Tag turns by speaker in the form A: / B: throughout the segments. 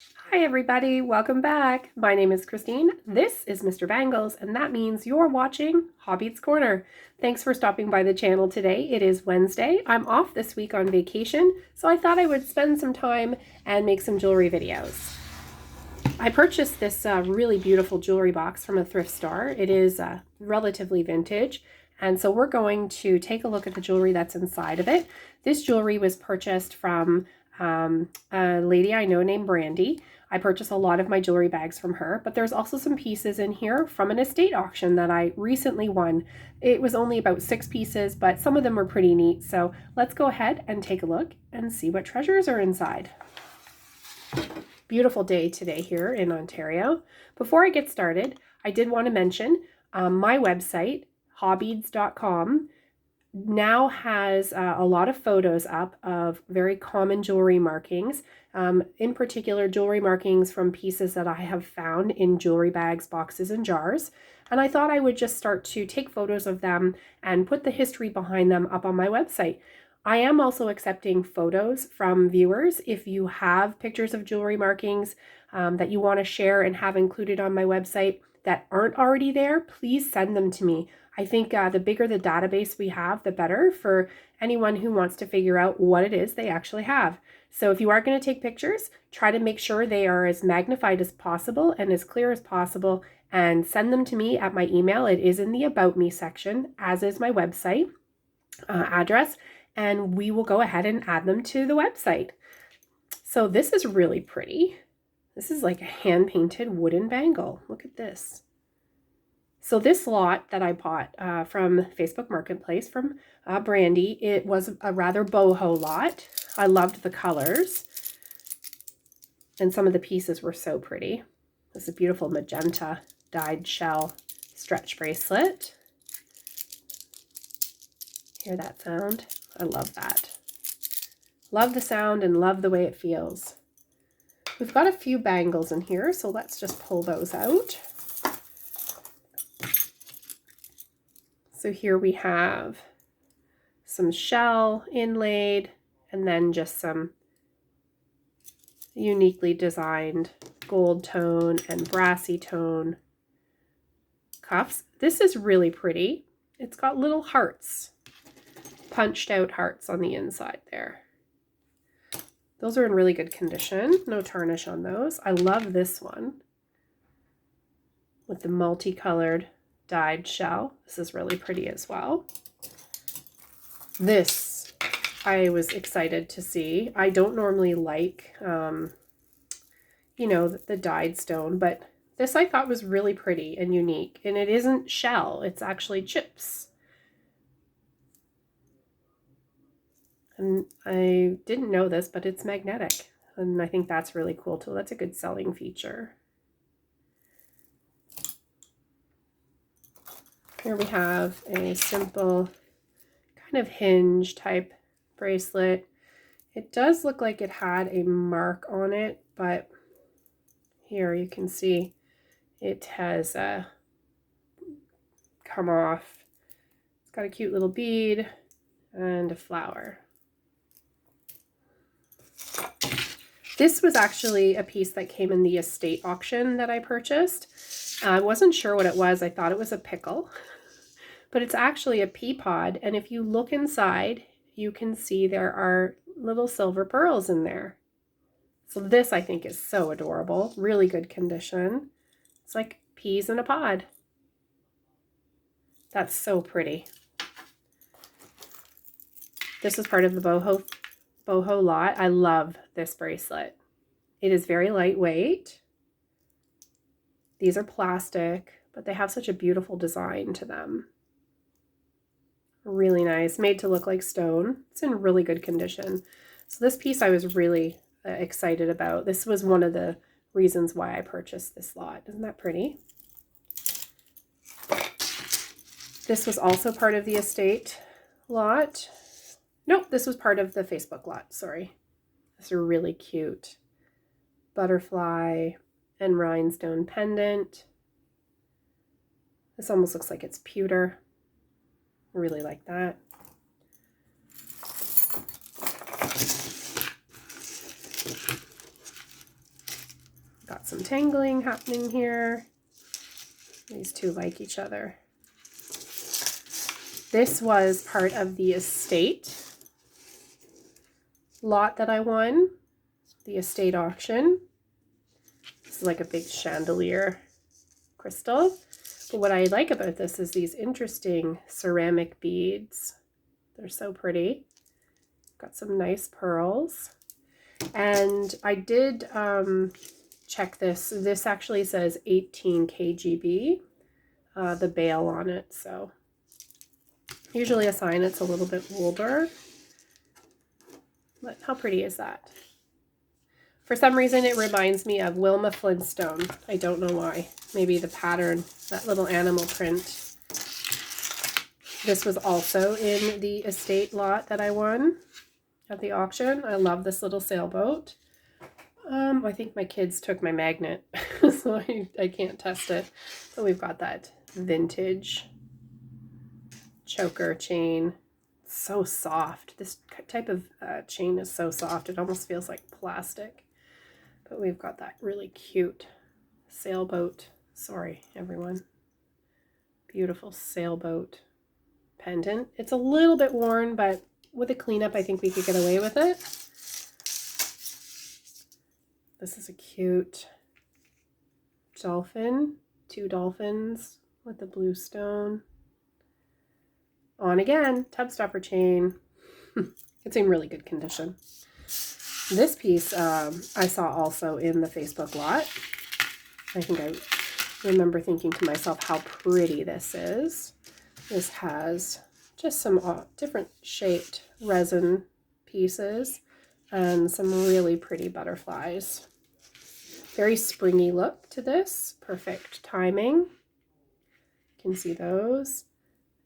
A: Hi everybody, welcome back. My name is Christine, this is Mr. Bangles, and that means you're watching Hobby's Corner. Thanks for stopping by the channel today. It is Wednesday. I'm off this week on vacation, so I thought I would spend some time and make some jewelry videos. I purchased this really beautiful jewelry box from a thrift store. It is relatively vintage, and so we're going to take a look at the jewelry that's inside of it. This jewelry was purchased from a lady I know named Brandy. I purchase a lot of my jewelry bags from her, but there's also some pieces in here from an estate auction that I recently won. It was only about 6 pieces, but some of them were pretty neat. So let's go ahead and take a look and see what treasures are inside. Beautiful day today here in Ontario. Before I get started, I did want to mention my website, hobbeads.com, now has a lot of photos up of very common jewelry markings, in particular jewelry markings from pieces that I have found in jewelry bags, boxes, and jars. And I thought I would just start to take photos of them and put the history behind them up on my website. I am also accepting photos from viewers. If you have pictures of jewelry markings that you want to share and have included on my website that aren't already there, please send them to me. I think the bigger the database we have, the better for anyone who wants to figure out what it is they actually have. So if you are going to take pictures, try to make sure they are as magnified as possible and as clear as possible, and send them to me at my email. It is in the About Me section, as is my website address, and we will go ahead and add them to the website. So this is really pretty. This is like a hand-painted wooden bangle. Look at this. So this lot that I bought from Facebook Marketplace from Brandy, it was a rather boho lot. I loved the colors, and some of the pieces were so pretty. This is a beautiful magenta dyed shell stretch bracelet. Hear that sound? I love that. Love the sound and love the way it feels. We've got a few bangles in here, so let's just pull those out. So here we have some shell inlaid, and then just some uniquely designed gold tone and brassy tone cuffs. This is really pretty. It's got little hearts, punched out hearts on the inside there. Those are in really good condition, no tarnish on those. I love this one with the multicolored dyed shell. This is really pretty as well. This I was excited to see. I don't normally like, you know, the dyed stone, but this I thought was really pretty and unique. And it isn't shell, it's actually chips. And I didn't know this, but it's magnetic. And I think that's really cool too. That's a good selling feature. Here we have a simple kind of hinge type bracelet. It does look like it had a mark on it, but here you can see it has come off. It's got a cute little bead and a flower. This was actually a piece that came in the estate auction that I purchased. I wasn't sure what it was. I thought it was a pickle, but it's actually a pea pod. And if you look inside, you can see there are little silver pearls in there. So this I think is so adorable. Really good condition. It's like peas in a pod. That's so pretty. This is part of the boho lot. I love this bracelet. It is very lightweight. These are plastic, but they have such a beautiful design to them. Really nice, made to look like stone. It's in really good condition. So this piece I was really excited about. This was one of the reasons why I purchased this lot. Isn't that pretty? This was also part of the estate lot. Nope, this was part of the Facebook lot, sorry. This is really cute. Butterfly and rhinestone pendant. This almost looks like it's pewter. I really like that. Got some tangling happening here. These two like each other. This was part of the estate lot that I won, the estate auction. This is like a big chandelier crystal. But what I like about this is these interesting ceramic beads. They're so pretty. Got some nice pearls. And I did check this. This actually says 18 kgb, the bail on it. So usually a sign it's a little bit older. But how pretty is that? For some reason, it reminds me of Wilma Flintstone. I don't know why. Maybe the pattern, that little animal print. This was also in the estate lot that I won at the auction. I love this little sailboat. I think my kids took my magnet, so I can't test it. But we've got that vintage choker chain. It's so soft. This type of chain is so soft. It almost feels like plastic. But we've got that really cute sailboat. Sorry, everyone. Beautiful sailboat pendant. It's a little bit worn, but with a cleanup, I think we could get away with it. This is a cute dolphin. 2 dolphins with the blue stone. On again, tub stopper chain. It's in really good condition. This piece I saw also in the Facebook lot. I think I remember thinking to myself how pretty this is. This has just some different shaped resin pieces and some really pretty butterflies. Very springy look to this. Perfect timing. You can see those.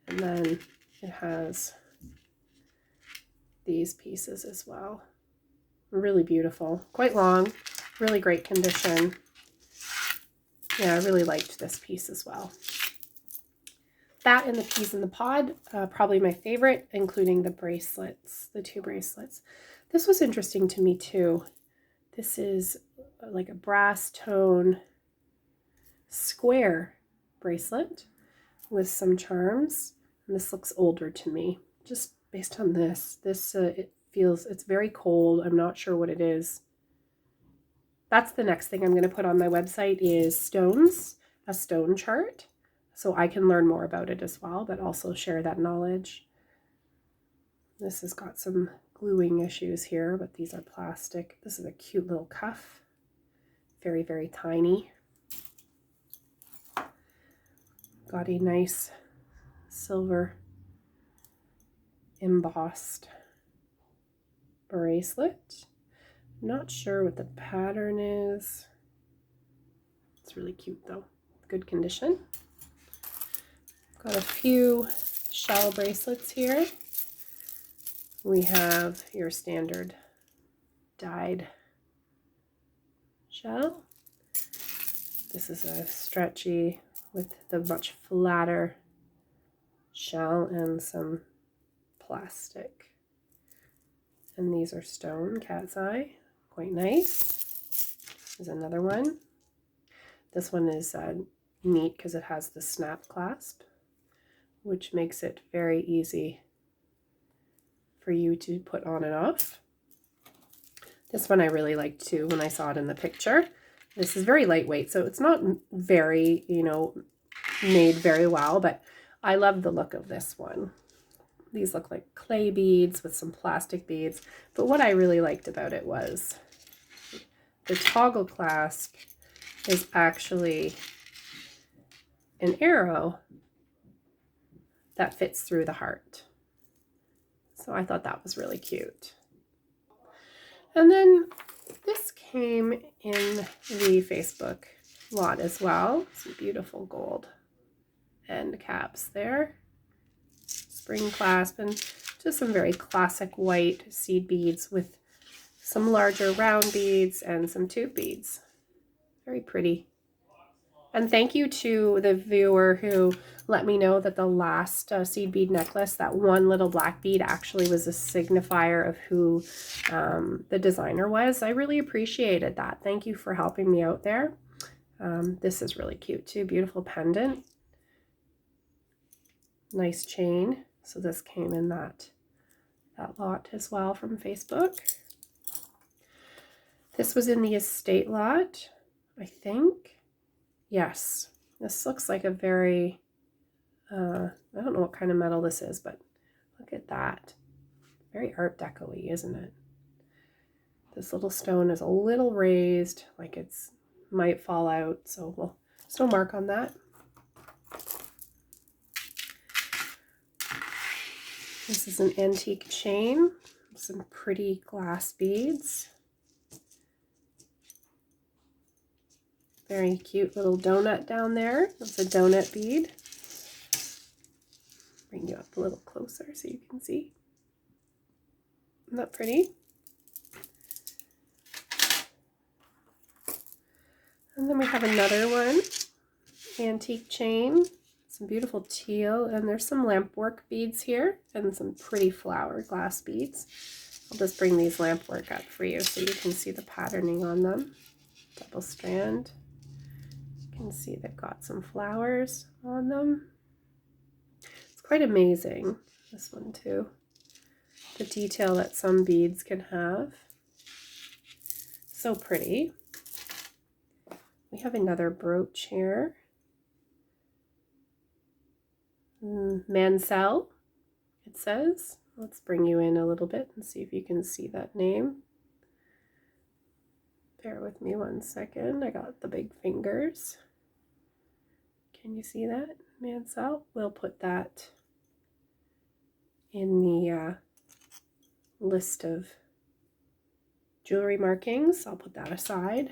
A: And then it has these pieces as well. Really beautiful. Quite long. Really great condition. Yeah, I really liked this piece as well. That and the piece in the pod, probably my favorite, including the bracelets, the 2 bracelets. This was interesting to me too. This is like a brass tone square bracelet with some charms. And this looks older to me, just based on this. It's very cold. I'm not sure what it is. That's the next thing I'm going to put on my website is stones, a stone chart, so I can learn more about it as well, but also share that knowledge. This has got some gluing issues here, but these are plastic. This is a cute little cuff. Very, very tiny. Got a nice silver embossed bracelet. Not sure what the pattern is. It's really cute though. Good condition. Got a few shell bracelets here. We have your standard dyed shell. This is a stretchy with the much flatter shell and some plastic. And these are stone, cat's eye, quite nice. There's another one. This one is neat because it has the snap clasp, which makes it very easy for you to put on and off. This one I really liked too when I saw it in the picture. This is very lightweight, so it's not very, made very well, but I love the look of this one. These look like clay beads with some plastic beads, but what I really liked about it was the toggle clasp is actually an arrow that fits through the heart. So I thought that was really cute. And then this came in the Facebook lot as well. Some beautiful gold end caps there. Spring clasp and just some very classic white seed beads with some larger round beads and some tube beads. Very pretty. And thank you to the viewer who let me know that the last seed bead necklace, that one little black bead, actually was a signifier of who the designer was. I really appreciated that. Thank you for helping me out there. This is really cute too. Beautiful pendant. Nice chain. So this came in that lot as well from Facebook. This was in the estate lot, I think. Yes, this looks like a very, I don't know what kind of metal this is, but look at that. Very Art Deco-y, isn't it? This little stone is a little raised, like it's might fall out, so well, there's no mark on that. This is an antique chain, some pretty glass beads. Very cute little donut down there. That's a donut bead. Bring you up a little closer so you can see. Isn't that pretty? And then we have another one. Antique chain. Some beautiful teal. And there's some lampwork beads here. And some pretty flower glass beads. I'll just bring these lampwork up for you so you can see the patterning on them. Double strand. You can see they've got some flowers on them. It's quite amazing, this one too. The detail that some beads can have. So pretty. We have another brooch here. Mansell, it says. Let's bring you in a little bit and see if you can see that name. Bear with me one second. I got the big fingers. Can you see that? Mansell. We'll put that in the list of jewelry markings. I'll put that aside.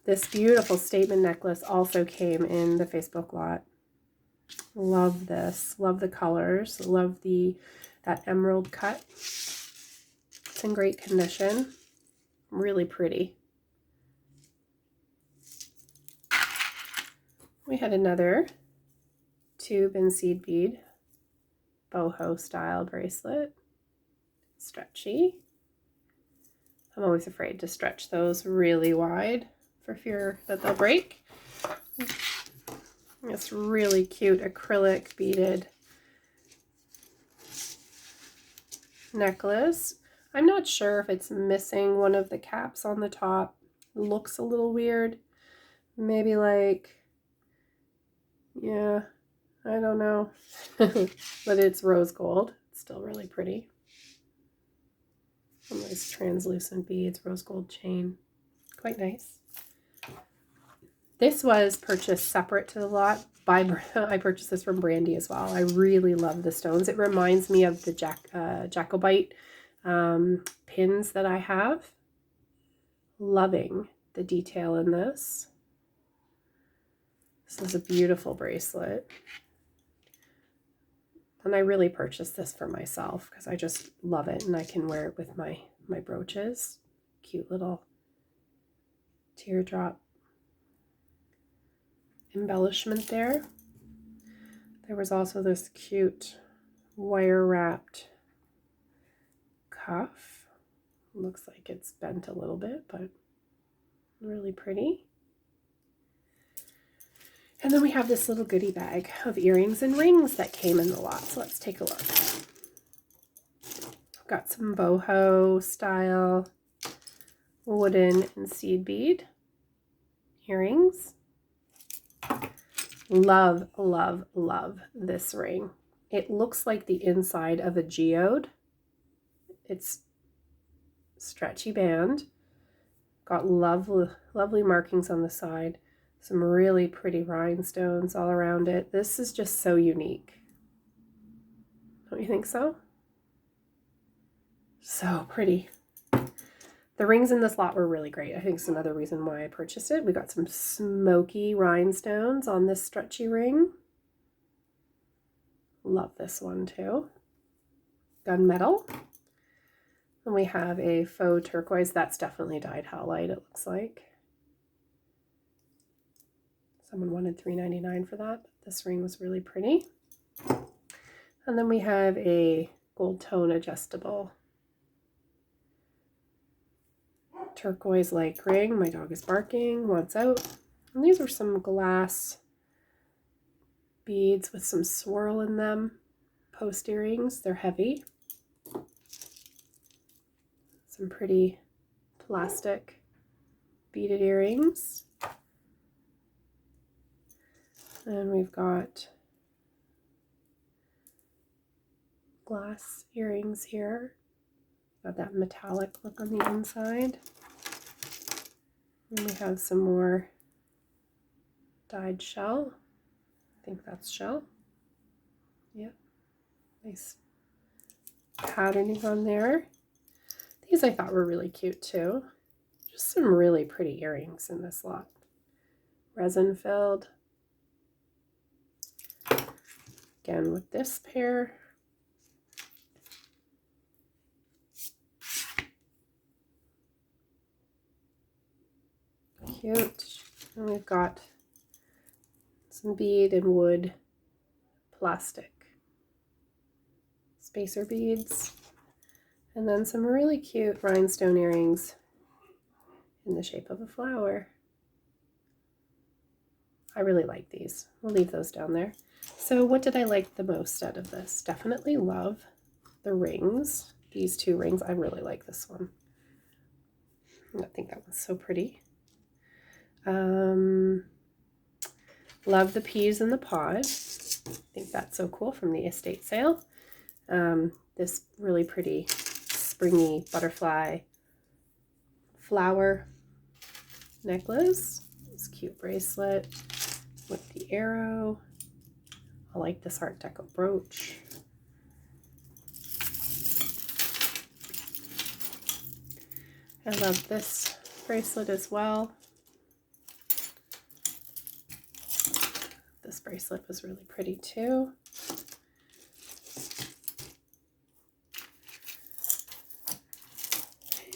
A: This beautiful statement necklace also came in the Facebook lot. Love this. Love the colors. Love that emerald cut. It's in great condition. Really pretty. We had another tube and seed bead boho style bracelet. Stretchy. I'm always afraid to stretch those really wide for fear that they'll break. It's really cute acrylic beaded necklace. I'm not sure if it's missing one of the caps on the top. It looks a little weird. Maybe like, yeah, I don't know. But it's rose gold. It's still really pretty. Some nice translucent beads, rose gold chain. Quite nice. This was purchased separate to the lot. I purchased this from Brandy as well. I really love the stones. It reminds me of the Jacobite pins that I have. Loving the detail in this. This is a beautiful bracelet. And I really purchased this for myself because I just love it and I can wear it with my brooches. Cute little teardrop embellishment there. There was also this cute wire wrapped cuff. Looks like it's bent a little bit, but really pretty. And then we have this little goodie bag of earrings and rings that came in the lot. So let's take a look. I've got some boho style wooden and seed bead earrings. Love, love, love this ring. It looks like the inside of a geode. It's stretchy band. Got lovely markings on the side. Some really pretty rhinestones all around it. This is just so unique. Don't you think so? So pretty. The rings in this lot were really great. I think it's another reason why I purchased it. We got some smoky rhinestones on this stretchy ring. Love this one too. Gunmetal. And we have a faux turquoise. That's definitely dyed halide, it looks like. Someone wanted $3.99 for that. This ring was really pretty. And then we have a gold tone adjustable turquoise like ring. My dog is barking, wants out. And these are some glass beads with some swirl in them. Post earrings, they're heavy. Some pretty plastic beaded earrings. And we've got glass earrings here. Got that metallic look on the inside. And we have some more dyed shell. I think that's shell. Yep. Nice patterning on there. These I thought were really cute too. Just some really pretty earrings in this lot. Resin filled. Again with this pair. Cute. And we've got some bead and wood plastic spacer beads. And then some really cute rhinestone earrings in the shape of a flower. I really like these. We'll leave those down there. So what did I like the most out of this? Definitely love the rings. These two rings. I really like this one. I think that one's so pretty. Love the peas in the pod. I think that's so cool from the estate sale. This really pretty springy butterfly flower necklace. This cute bracelet with the arrow. I like this Art Deco brooch. I love this bracelet as well. This bracelet was really pretty too.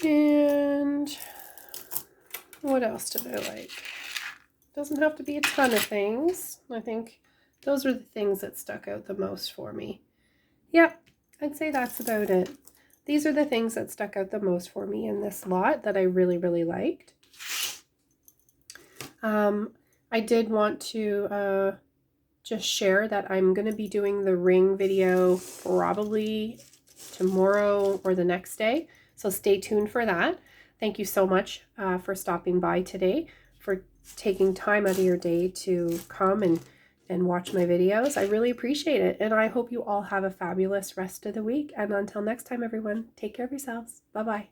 A: And what else did I like? Doesn't have to be a ton of things. I think those are the things that stuck out the most for me. Yep, I'd say that's about it. These are the things that stuck out the most for me in this lot that I really, really liked. I did want to just share that I'm going to be doing the ring video probably tomorrow or the next day. So stay tuned for that. Thank you so much for stopping by today, for taking time out of your day to come and watch my videos. I really appreciate it. And I hope you all have a fabulous rest of the week. And until next time, everyone, take care of yourselves. Bye-bye.